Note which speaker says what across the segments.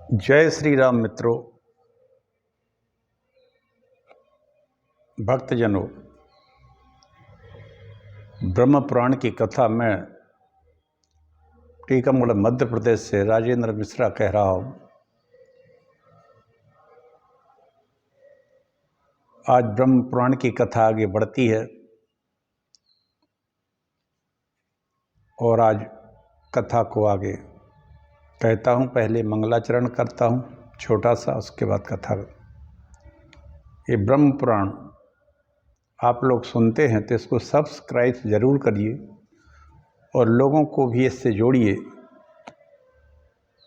Speaker 1: जय श्री राम मित्रों, भक्तजनों। ब्रह्म पुराण की कथा में टीकमगढ़ मध्य प्रदेश से राजेंद्र मिश्रा कह रहा हूँ। आज ब्रह्म पुराण की कथा आगे बढ़ती है और आज कथा को आगे कहता हूँ। पहले मंगलाचरण करता हूँ छोटा सा, उसके बाद कथा। ये ब्रह्म पुराण आप लोग सुनते हैं तो इसको सब्सक्राइब ज़रूर करिए और लोगों को भी इससे जोड़िए,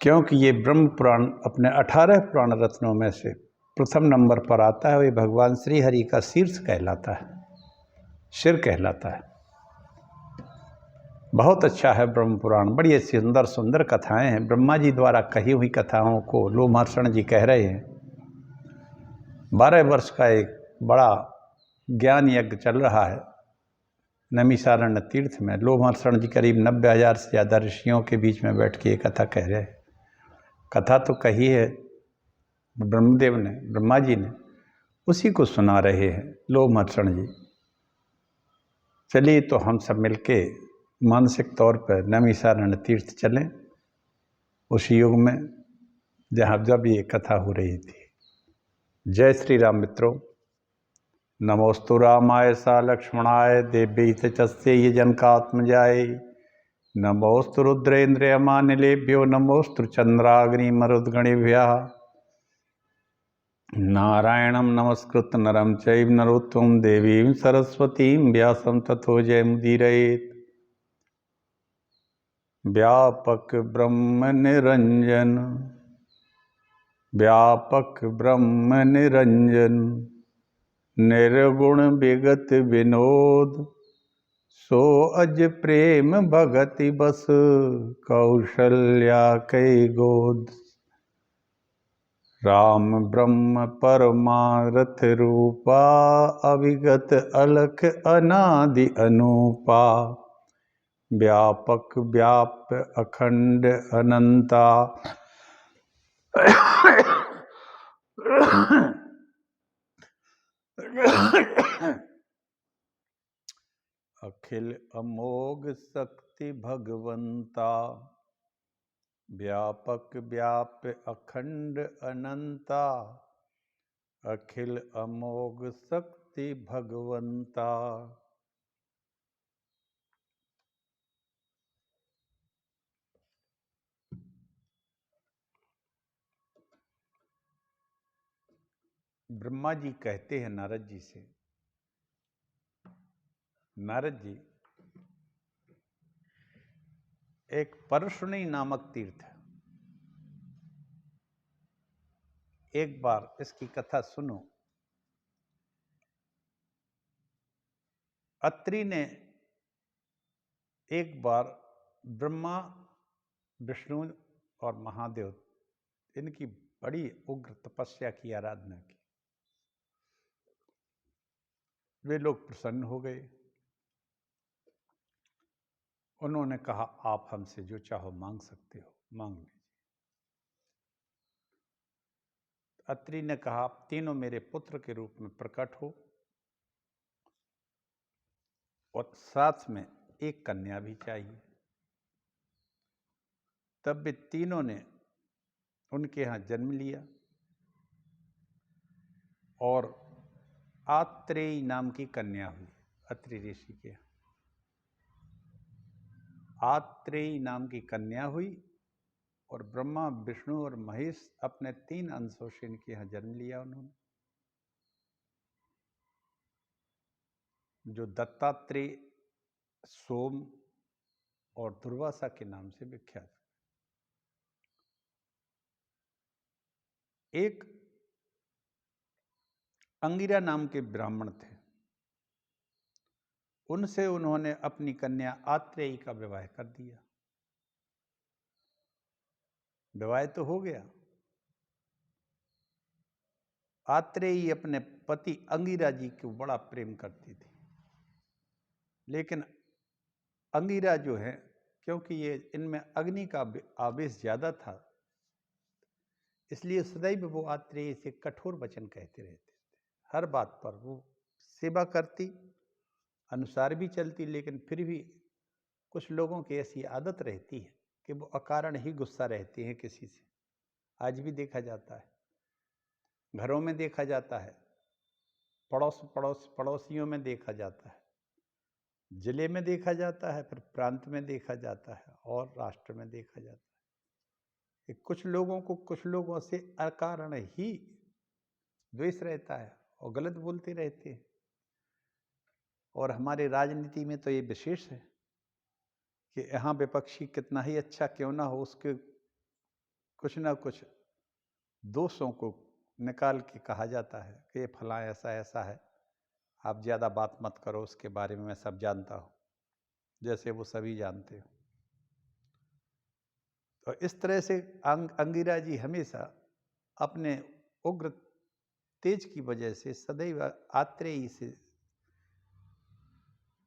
Speaker 1: क्योंकि ये ब्रह्म पुराण अपने 18 पुराण रत्नों में से प्रथम नंबर पर आता है। ये भगवान श्री हरि का शीर्ष कहलाता है, सिर कहलाता है। बहुत अच्छा है ब्रह्म पुराण। बड़ी सुंदर सुंदर कथाएं हैं। ब्रह्मा जी द्वारा कही हुई कथाओं को लोमहर्षण जी कह रहे हैं। 12 वर्ष का एक बड़ा ज्ञान यज्ञ चल रहा है नैमिषारण्य तीर्थ में। लोमहर्षण जी करीब 90,000 से ज़्यादा ऋषियों के बीच में बैठ के ये कथा कह रहे हैं। कथा तो कही है ब्रह्मदेव ने, ब्रह्मा जी ने, उसी को सुना रहे हैं लोमहर्षण जी। चलिए तो हम सब मिलके मानसिक तौर पर नैमिषारण्य तीर्थ चलें, उस युग में जब ये कथा हो रही थी। जय श्री राम मित्रों। नमोस्तु रामाय सा लक्ष्मणाय देव्यै च तस्यै जनकात्मजाय। नमोस्तु रुद्रेन्द्रयमानिलेभ्यो नमोस्तु चंद्राग्निमरुद्गणेभ्यः। नारायणं नमस्कृत्य नरं चैव नरोत्तमं देवीं सरस्वतीं व्यासं ततो जयमुदीरयेत्। व्यापक ब्रह्म निरंजन, व्यापक ब्रह्म निरंजन, निर्गुण विगत विनोद, सो अज प्रेम भगति बस, कौशल्या कई गोद। राम ब्रह्म परमारथ रूपा, अविगत अलख अनादि अनूपा। व्यापक व्याप्य अखंड अनंता, अखिल अमोघ शक्ति भगवंता। व्यापक व्याप्य अखंड अनंता, अखिल अमोघ शक्ति भगवंता। ब्रह्मा जी कहते हैं नारद जी से, नारद जी, एक परशुनी नामक तीर्थ है, एक बार इसकी कथा सुनो। अत्रि ने एक बार ब्रह्मा, विष्णु और महादेव, इनकी बड़ी उग्र तपस्या की आराधना की। वे लोग प्रसन्न हो गए। उन्होंने कहा, आप हमसे जो चाहो मांग सकते हो, मांग लीजिए। अत्रि ने कहा, आप तीनों मेरे पुत्र के रूप में प्रकट हो और साथ में एक कन्या भी चाहिए। तब वे तीनों ने उनके यहाँ जन्म लिया और आत्रेयी नाम की कन्या हुई। अत्रि ऋषि के यहाँ आत्रेयी नाम की कन्या हुई और ब्रह्मा, विष्णु और महेश अपने 3 अंशों से इनके यहाँ जन्म लिया उन्होंने, जो दत्तात्रेय, सोम और दुर्वासा के नाम से विख्यात। एक अंगिरा नाम के ब्राह्मण थे, उनसे उन्होंने अपनी कन्या आत्रेयी का विवाह कर दिया। विवाह तो हो गया। आत्रेयी अपने पति अंगिरा जी को बड़ा प्रेम करती थी, लेकिन अंगिरा जो है, क्योंकि ये इनमें अग्नि का आवेश ज्यादा था, इसलिए सदैव वो आत्रेय से कठोर वचन कहते रहते थे। हर बात पर वो सेवा करती, अनुसार भी चलती, लेकिन फिर भी कुछ लोगों की ऐसी आदत रहती है कि वो अकारण ही गुस्सा रहते हैं किसी से। आज भी देखा जाता है, घरों में देखा जाता है, पड़ोसियों में देखा जाता है, जिले में देखा जाता है, फिर प्रांत में देखा जाता है और राष्ट्र में देखा जाता है कि कुछ लोगों को कुछ लोगों से अकारण ही द्वेष रहता है और गलत बोलते रहते हैं। और हमारे राजनीति में तो ये विशेष है कि यहाँ विपक्षी कितना ही अच्छा क्यों ना हो, उसके कुछ ना कुछ दोषों को निकाल के कहा जाता है कि ये फलां ऐसा ऐसा है, आप ज़्यादा बात मत करो, उसके बारे में मैं सब जानता हूँ, जैसे वो सभी जानते हो। तो इस तरह से अंगिरा जी हमेशा अपने उग्र तेज की वजह से सदैव आत्रेयी से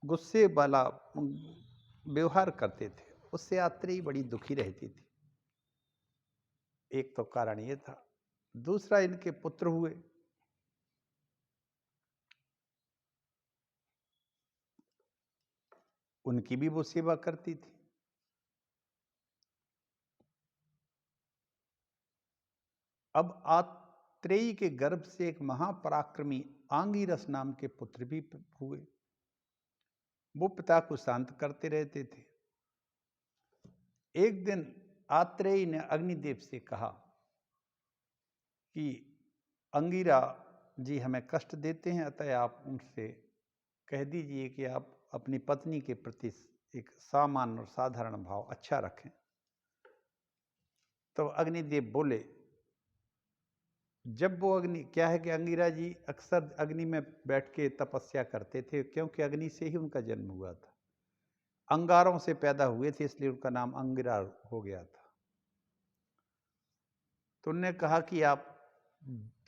Speaker 1: गुस्से वाला व्यवहार करते थे, उससे आत्रेयी बड़ी दुखी रहती थी। एक तो कारण ये था। दूसरा, इनके पुत्र हुए। उनकी भी वो सेवा करती थी। अब आत्रेयी के गर्भ से एक महापराक्रमी आंगिरस नाम के पुत्र भी हुए। वो पिता को शांत करते रहते थे। एक दिन आत्रेयी ने अग्निदेव से कहा कि अंगिरा जी हमें कष्ट देते हैं, अतः आप उनसे कह दीजिए कि आप अपनी पत्नी के प्रति एक सामान्य और साधारण भाव अच्छा रखें। तो अग्निदेव बोले, जब वो अग्नि, क्या है कि अंगिरा जी अक्सर अग्नि में बैठ के तपस्या करते थे, क्योंकि अग्नि से ही उनका जन्म हुआ था। अंगारों से पैदा हुए थे, इसलिए उनका नाम अंगिरा हो गया था। तो उन्होंने कहा कि आप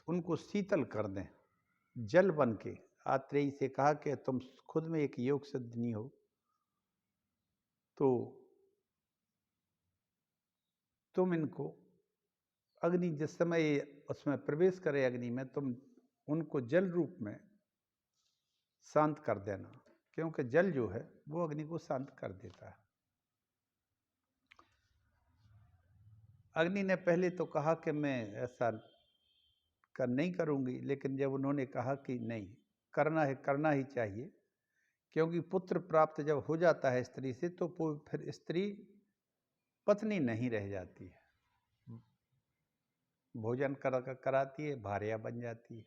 Speaker 1: उनको शीतल कर दें जल बन के। आत्रेयी से कहा कि तुम खुद में एक योग सिद्धनी हो, तो तुम इनको अग्नि जिस समय उसमें प्रवेश करे अग्नि में, तुम उनको जल रूप में शांत कर देना, क्योंकि जल जो है वो अग्नि को शांत कर देता है। अग्नि ने पहले तो कहा कि मैं ऐसा नहीं करूंगी, लेकिन जब उन्होंने कहा कि नहीं, करना है, करना ही चाहिए, क्योंकि पुत्र प्राप्त जब हो जाता है स्त्री से, तो फिर स्त्री पत्नी नहीं रह जाती है, भोजन कराती है, भार्या बन जाती है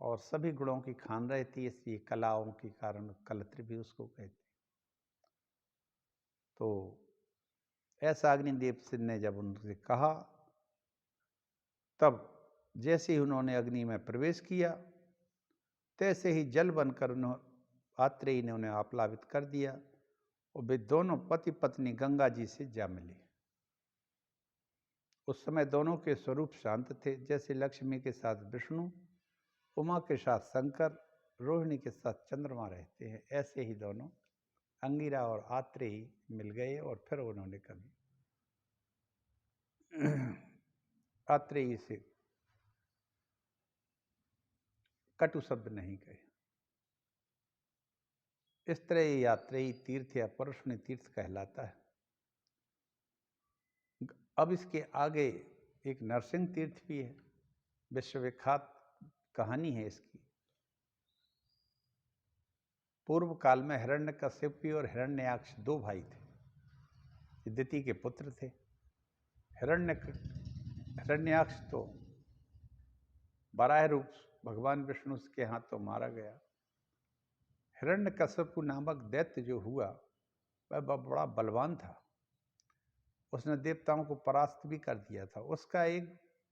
Speaker 1: और सभी गुणों की खान रहती है, इसलिए कलाओं के कारण कलत्र भी उसको कहते हैं। तो ऐसा अग्निदेव सिंह ने जब उनसे कहा, तब जैसे ही उन्होंने अग्नि में प्रवेश किया, तैसे ही जल बनकर आत्रेयी ने उन्हें आप्लावित कर दिया और वे दोनों पति पत्नी गंगा जी से जा मिले। उस समय दोनों के स्वरूप शांत थे, जैसे लक्ष्मी के साथ विष्णु, उमा के साथ शंकर, रोहिणी के साथ चंद्रमा रहते हैं, ऐसे ही दोनों अंगिरा और आत्रेयी मिल गए और फिर उन्होंने कभी आत्रेयी से कटु शब्द नहीं कहे। इस तरह ये आत्रेयी तीर्थ या परशुनी तीर्थ कहलाता है। अब इसके आगे एक नरसिंह तीर्थ भी है, विश्वविख्यात कहानी है इसकी। पूर्व काल में हिरण्यकशिपु और हिरण्याक्ष दो भाई थे, दिति के पुत्र थे। हिरण्याक्ष तो बराह रूप भगवान विष्णु के हाथों मारा गया। हिरण्यकशिपु नामक दैत्य जो हुआ, वह बड़ा बलवान था, उसने देवताओं को परास्त भी कर दिया था। उसका एक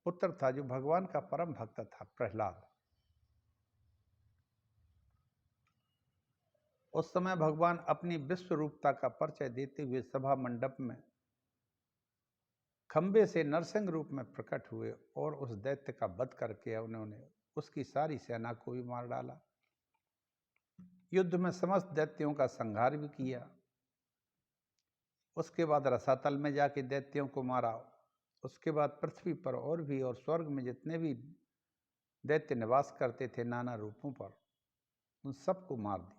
Speaker 1: पुत्र था जो भगवान का परम भक्त था, प्रहलाद। उस समय भगवान अपनी विश्व रूपता का परिचय देते हुए सभा मंडप में खंबे से नरसिंह रूप में प्रकट हुए और उस दैत्य का वध करके उन्होंने उसकी सारी सेना को भी मार डाला। युद्ध में समस्त दैत्यों का संहार भी किया। उसके बाद रसातल में जाके दैत्यों को मारा उसके बाद पृथ्वी पर और स्वर्ग में जितने भी दैत्य निवास करते थे नाना रूपों पर, उन सबको मार दिया।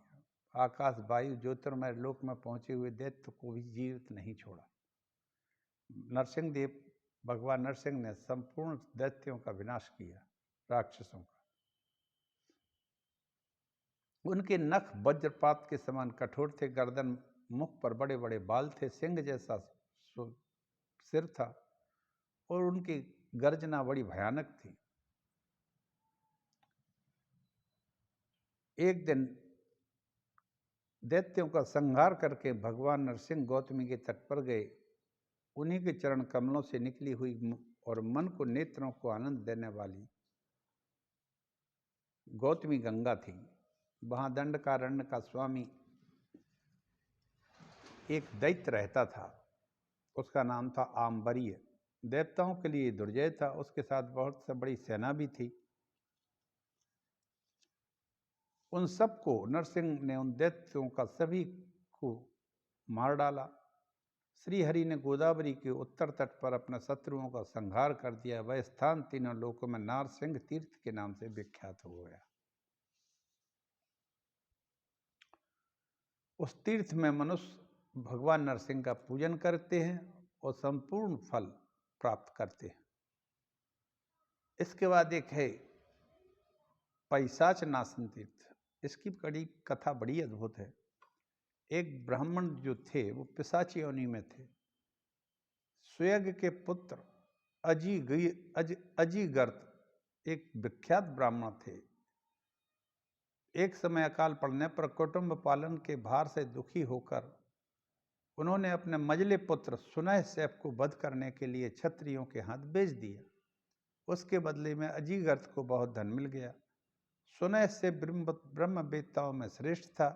Speaker 1: आकाश, वायु, ज्योतिर्मय लोक में पहुंचे हुए दैत्य को भी जीवित नहीं छोड़ा। नरसिंह देव, भगवान नरसिंह ने संपूर्ण दैत्यों का विनाश किया, राक्षसों का। उनके नख वज्रपात के समान कठोर थे, गर्दन, मुख पर बड़े बड़े बाल थे, सिंह जैसा सिर था और उनकी गर्जना बड़ी भयानक थी। एक दिन दैत्यों का संहार करके भगवान नरसिंह गौतमी के तट पर गए। उन्हीं के चरण कमलों से निकली हुई और मन को, नेत्रों को आनंद देने वाली गौतमी गंगा थी। वहां दंडकारण्य का स्वामी एक दैत्य रहता था, उसका नाम था आम्बरीय। देवताओं के लिए दुर्जय था, उसके साथ बहुत से बड़ी सेना भी थी। उन सबको नरसिंह ने, उन दैत्यों का सभी को मार डाला। श्री हरि ने गोदावरी के उत्तर तट पर अपने शत्रुओं का संहार कर दिया। वह स्थान तीनों लोकों में नारसिंह तीर्थ के नाम से विख्यात हो गया। उस तीर्थ में मनुष्य भगवान नरसिंह का पूजन करते हैं और संपूर्ण फल प्राप्त करते हैं। इसके बाद एक है पैशाच नाशन तीर्थ। इसकी बड़ी कथा बड़ी अद्भुत है। एक ब्राह्मण जो थे वो पिशाची योनि में थे। स्वयग के पुत्र अजीगर्त एक विख्यात ब्राह्मण थे। एक समय अकाल पड़ने पर कुटुंब पालन के भार से दुखी होकर उन्होंने अपने मझले पुत्र सुनहसेफ को वध करने के लिए क्षत्रियों के हाथ बेच दिया। उसके बदले में अजीगर्त को बहुत धन मिल गया। सुनहसेफ ब्रह्मवेत्ताओं में श्रेष्ठ था।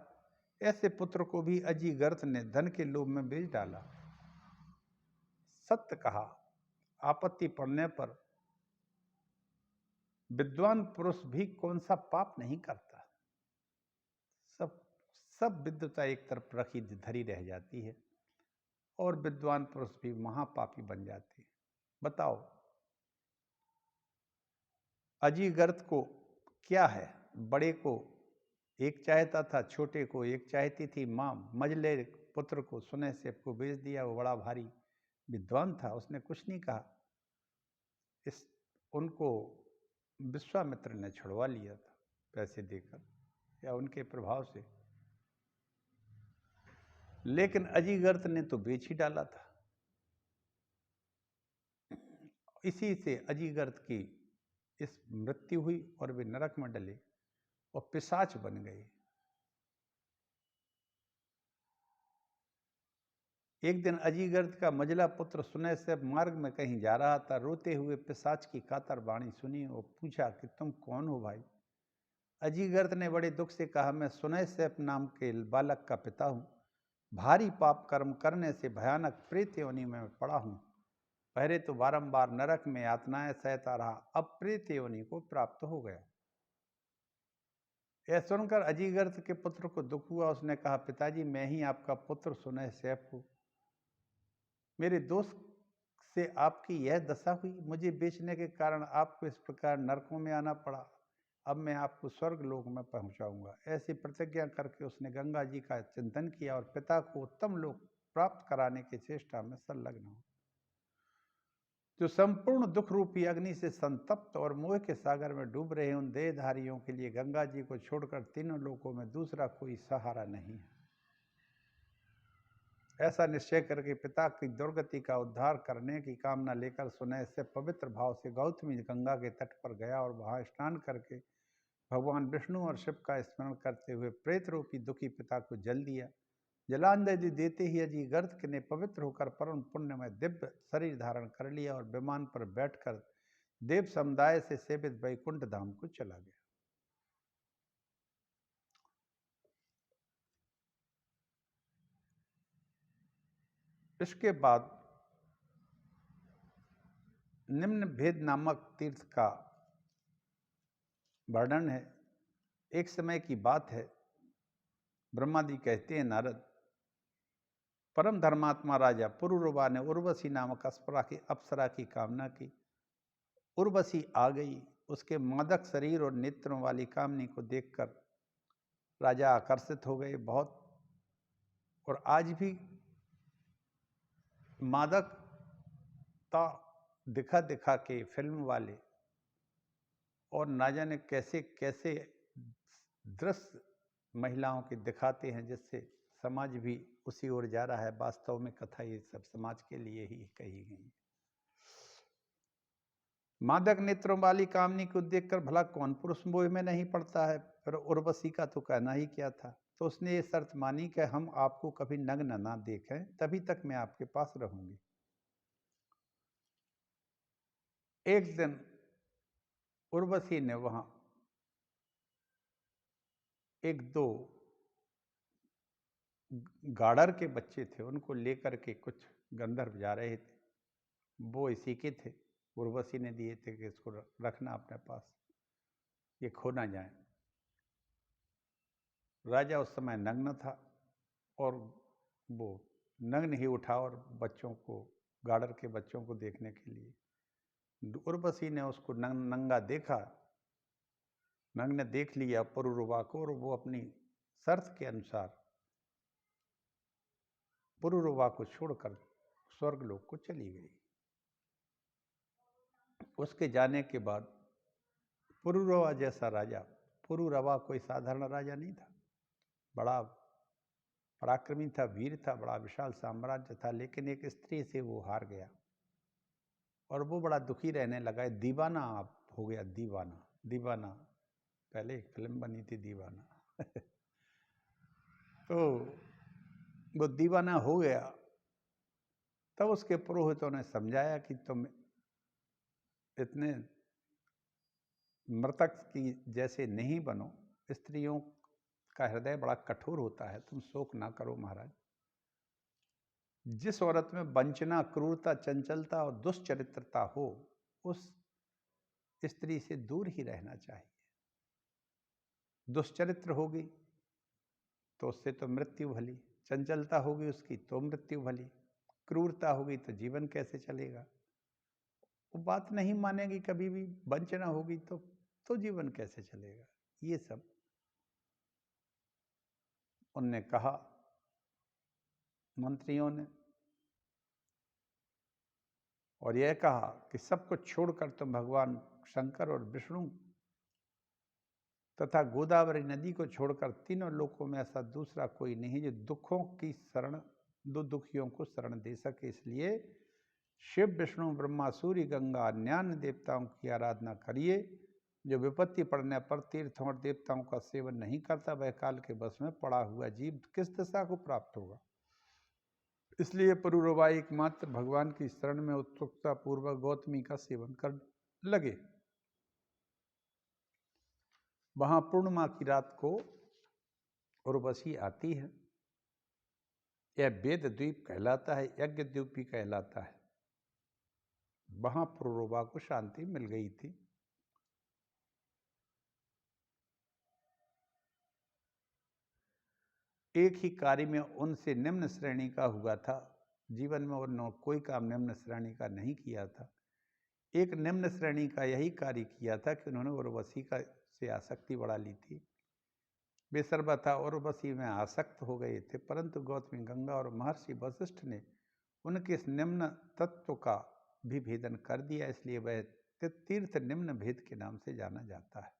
Speaker 1: ऐसे पुत्र को भी अजीगर्त ने धन के लोभ में बेच डाला। सत्य कहा, आपत्ति पड़ने पर विद्वान पुरुष भी कौन सा पाप नहीं करता। सब विद्वता एक तरफ रखी धरी रह जाती है और विद्वान पुरुष भी महापापी बन जाते हैं। बताओ, अजीगर्त को क्या है? बड़े को एक चाहता था, छोटे को एक चाहती थी माँ। मझले पुत्र को सुनहसेफ को बेच दिया। वो बड़ा भारी विद्वान था, उसने कुछ नहीं कहा। उनको विश्वामित्र ने छुड़वा लिया था पैसे देकर या उनके प्रभाव से, लेकिन अजीगर्त ने तो बेच ही डाला था। इसी से अजीगर्त की इस मृत्यु हुई और वे नरक में डले और पिशाच बन गए। एक दिन अजीगर्त का मझला पुत्र सुनहसेफ मार्ग में कहीं जा रहा था। रोते हुए पिशाच की कातर वाणी सुनी और पूछा कि तुम कौन हो भाई? अजीगर्त ने बड़े दुख से कहा, मैं सुनहसेफ नाम के बालक का पिता हूँ। भारी पाप कर्म करने से भयानक प्रेत योनि में पड़ा हूँ। पहले तो बारंबार नरक में यातनाएं सहता रहा, अब प्रेत योनि को प्राप्त हो गया। यह सुनकर अजीगर्त के पुत्र को दुख हुआ। उसने कहा, पिताजी, मैं ही आपका पुत्र सुनहसेफ हूँ। मेरे दोस्त से आपकी यह दशा हुई, मुझे बेचने के कारण आपको इस प्रकार नरकों में आना पड़ा। अब मैं आपको स्वर्ग लोक में पहुंचाऊंगा। ऐसी प्रतिज्ञा करके उसने गंगा जी का चिंतन किया और पिता को उत्तम लोक प्राप्त कराने की चेष्टा में संलग्न हो। जो संपूर्ण दुख रूपी अग्नि से संतप्त और मोह के सागर में डूब रहे उन देहधारियों के लिए गंगा जी को छोड़कर तीनों लोकों में दूसरा कोई सहारा नहीं है। ऐसा निश्चय करके पिता की दुर्गति का उद्धार करने की कामना लेकर सुनहसेफ पवित्र भाव से गौतमी गंगा के तट पर गया और वहां स्नान करके भगवान विष्णु और शिव का स्मरण करते हुए प्रेत रूपी दुखी पिता को जल दिया। जलांजलि देते ही अजीगर्त ने पवित्र होकर परम पुण्य में दिव्य शरीर धारण कर लिया और विमान पर बैठकर देव समुदाय से सेवित वैकुंठ धाम को चला गया। इसके बाद निम्न भेद नामक तीर्थ का वर्णन है। एक समय की बात है, ब्रह्मा जी कहते हैं, नारद, परम धर्मात्मा राजा पुरुरवा ने उर्वशी नामक अप्सरा की कामना की। उर्वशी आ गई। उसके मादक शरीर और नेत्रों वाली कामनी को देखकर राजा आकर्षित हो गए बहुत। और आज भी मादकता दिखा दिखा के फिल्म वाले और ना जाने कैसे कैसे दृश्य महिलाओं के दिखाते हैं, जिससे समाज भी उसी ओर जा रहा है। वास्तव में कथा ये सब समाज के लिए ही कही गई। मादक नेत्रों वाली कामनी को देखकर भला कौन पुरुष मोह में नहीं पड़ता है। फिर उर्वशी का तो कहना ही क्या था। तो उसने ये शर्त मानी कि हम आपको कभी नग्न ना देखें, तभी तक मैं आपके पास रहूंगी। एक दिन उर्वशी ने वहां एक दो गाड़र के बच्चे थे, उनको लेकर के कुछ गंधर्व जा रहे थे। वो इसी के थे, उर्वशी ने दिए थे कि इसको रखना अपने पास, ये खो ना जाए। राजा उस समय नग्न था और वो नग्न ही उठा और बच्चों को, गाड़र के बच्चों को देखने के लिए उर्वशी ने उसको नंगा देखा, नग्न देख लिया पुरुरवा को, और वो अपनी शर्त के अनुसार पुरुरवा को छोड़कर स्वर्गलोक को चली गई। उसके जाने के बाद पुरुरवा जैसा राजा, पुरुरवा कोई साधारण राजा नहीं था, बड़ा पराक्रमी था, वीर था, बड़ा विशाल साम्राज्य था, लेकिन एक स्त्री से वो हार गया और वो बड़ा दुखी रहने लगा। दीवाना आप हो गया, दीवाना। दीवाना पहले एक फिल्म बनी थी, दीवाना। तो वो दीवाना हो गया। तब उसके पुरोहितों ने समझाया कि तुम इतने मृतक की जैसे नहीं बनो, स्त्रियों का हृदय बड़ा कठोर होता है, तुम शोक ना करो महाराज। जिस औरत में वंचना, क्रूरता, चंचलता और दुष्चरित्रता हो, उस स्त्री से दूर ही रहना चाहिए। दुष्चरित्र होगी तो उससे तो मृत्यु भली, चंचलता होगी उसकी तो मृत्यु भली, क्रूरता होगी तो जीवन कैसे चलेगा। वो बात नहीं मानेगी कभी भी, वंचना होगी तो जीवन कैसे चलेगा। ये सब उनने कहा मंत्रियों ने, और यह कहा कि सब कुछ छोड़कर तुम भगवान शंकर और विष्णु तथा गोदावरी नदी को छोड़कर तीनों लोकों में ऐसा दूसरा कोई नहीं जो दुखों की शरण, दो दुखियों को शरण दे सके। इसलिए शिव, विष्णु, ब्रह्मा, सूर्य, गंगा, अन्यान्य देवताओं की आराधना करिए। जो विपत्ति पड़ने पर तीर्थों और देवताओं का सेवन नहीं करता, वह काल के बस में पड़ा हुआ जीव किस दिशा को प्राप्त होगा। इसलिए पुरुरवा एकमात्र भगवान की शरण में उत्सुकता पूर्वक गौतमी का सेवन कर लगे। वहां पूर्णिमा की रात को उर्वशी आती है। यह वेद द्वीप कहलाता है, यज्ञ द्वीप भी कहलाता है। वहां पुरुरवा को शांति मिल गई थी। एक ही कार्य में उनसे निम्न श्रेणी का हुआ था। जीवन में उन्होंने कोई काम निम्न श्रेणी का नहीं किया था। एक निम्न श्रेणी का यही कार्य किया था कि उन्होंने उर्वशी का से आसक्ति बढ़ा ली थी। वे सर्वथा उर्वशी में आसक्त हो गए थे, परंतु गौतमी गंगा और महर्षि वशिष्ठ ने उनके इस निम्न तत्व का भी भेदन कर दिया। इसलिए वह तीर्थ निम्न भेद के नाम से जाना जाता है।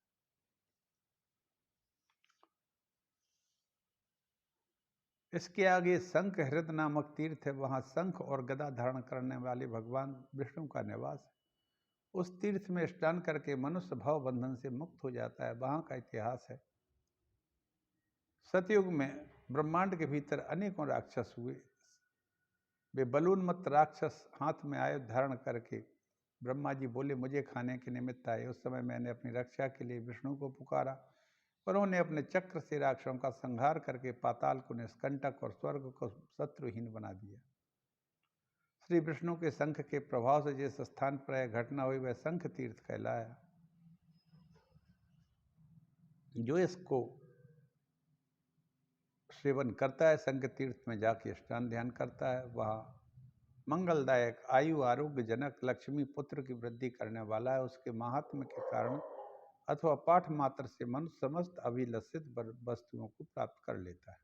Speaker 1: इसके आगे शंख हृद नामक तीर्थ है। वहां शंख और गदा धारण करने वाले भगवान विष्णु का निवास है। उस तीर्थ में स्नान करके मनुष्य भाव बंधन से मुक्त हो जाता है। वहां का इतिहास है, सतयुग में ब्रह्मांड के भीतर अनेकों राक्षस हुए। वे बलूनमत्त राक्षस हाथ में आयुध धारण करके ब्रह्मा जी बोले मुझे खाने के निमित्त आए। उस समय मैंने अपनी रक्षा के लिए विष्णु को पुकारा। उन्होंने अपने चक्र से राक्षसों का संहार करके पाताल को निष्कंटक और स्वर्ग को शत्रुहीन बना दिया। श्री विष्णु के शंख के प्रभाव से जिस स्थान पर यह घटना हुई वह शंख तीर्थ कहलाया। जो इसको सेवन करता है, संग तीर्थ में जाके स्नान ध्यान करता है, वह मंगलदायक आयु आरोग्यजनक लक्ष्मी पुत्र की वृद्धि करने वाला है। उसके महात्म्य के कारण अथवा पाठ मात्र से मनुष्य समस्त अभिलषित वस्तुओं को प्राप्त कर लेता है।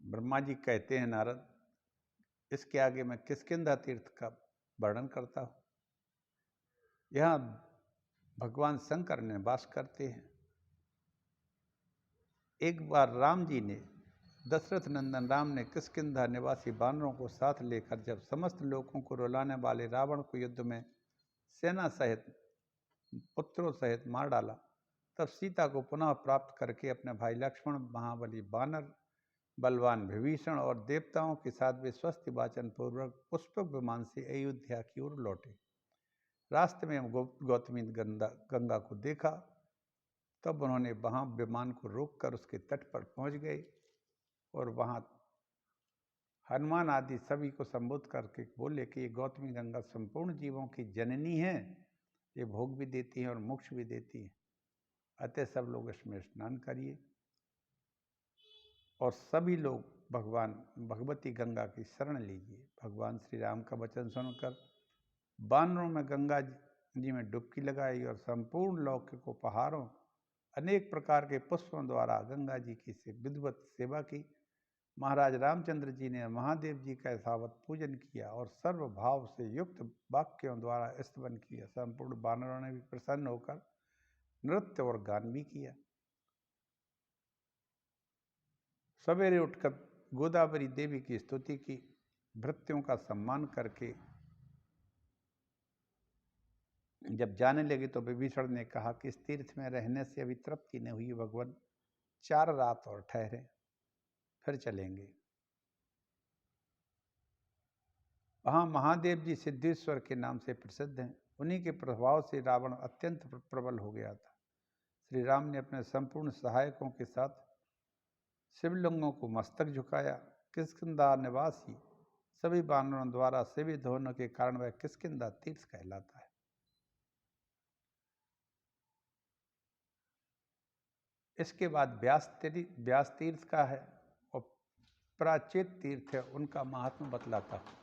Speaker 1: ब्रह्मा जी कहते हैं, नारद, इसके आगे मैं किष्किंधा तीर्थ का वर्णन करता हूं। यहां भगवान शंकर ने वास करते हैं। एक बार राम जी ने, दशरथ नंदन राम ने किष्किंधा निवासी वानरों को साथ लेकर जब समस्त लोगों को रुलाने वाले रावण को युद्ध में सेना सहित पुत्रों सहित मार डाला, तब सीता को पुनः प्राप्त करके अपने भाई लक्ष्मण, महाबली वानर, बलवान विभीषण और देवताओं के साथ वे स्वस्ति वाचन पूर्वक पुष्पक विमान से अयोध्या की ओर लौटे। रास्ते में गौतमी गंगा को देखा, तब उन्होंने वहां विमान को रोककर उसके तट पर पहुंच गए और वहां हनुमान आदि सभी को संबोधित करके बोले कि ये गौतमी गंगा संपूर्ण जीवों की जननी है, ये भोग भी देती है और मोक्ष भी देती है, अतः सब लोग इसमें स्नान करिए। और सभी लोग भगवान भगवती गंगा की शरण लीजिए। भगवान श्री राम का वचन सुनकर वानरों में गंगा जी में डुबकी लगाई और संपूर्ण लौकिक उपहारों अनेक प्रकार के पुष्पों द्वारा गंगा जी की विधिवत सेवा की। महाराज रामचंद्र जी ने महादेव जी का यथावत पूजन किया और सर्वभाव से युक्त वाक्यों द्वारा स्तवन किया। संपूर्ण वानरों ने भी प्रसन्न होकर नृत्य और गान भी किया। सवेरे उठकर गोदावरी देवी की स्तुति की, भृत्यों का सम्मान करके जब जाने लगे तो विभीषण ने कहा कि इस तीर्थ में रहने से अभी तृप्ति नहीं हुई भगवान, 4 रात और ठहरे, फिर चलेंगे। वहां महादेव जी सिद्धेश्वर के नाम से प्रसिद्ध हैं। उन्हीं के प्रभाव से रावण अत्यंत प्रबल हो गया था। श्री राम ने अपने संपूर्ण सहायकों के साथ शिवलिंगों को मस्तक झुकाया। किष्किंधा निवासी सभी वानरों द्वारा सेवित होने के कारण वह किष्किंधा तीर्थ कहलाता है। इसके बाद व्यास तीर्थ का है और प्राचीन तीर्थ है, उनका महात्मा बतलाता है।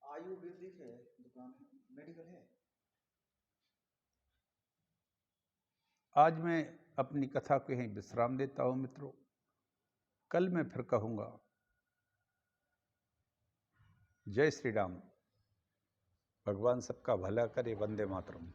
Speaker 2: आयुर्वेदिक है, दुकान मेडिकल है।
Speaker 1: आज मैं अपनी कथा को यहीं विश्राम देता हूं मित्रों। कल मैं फिर कहूंगा। जय श्री राम। भगवान सबका भला करे। वंदे मातरम।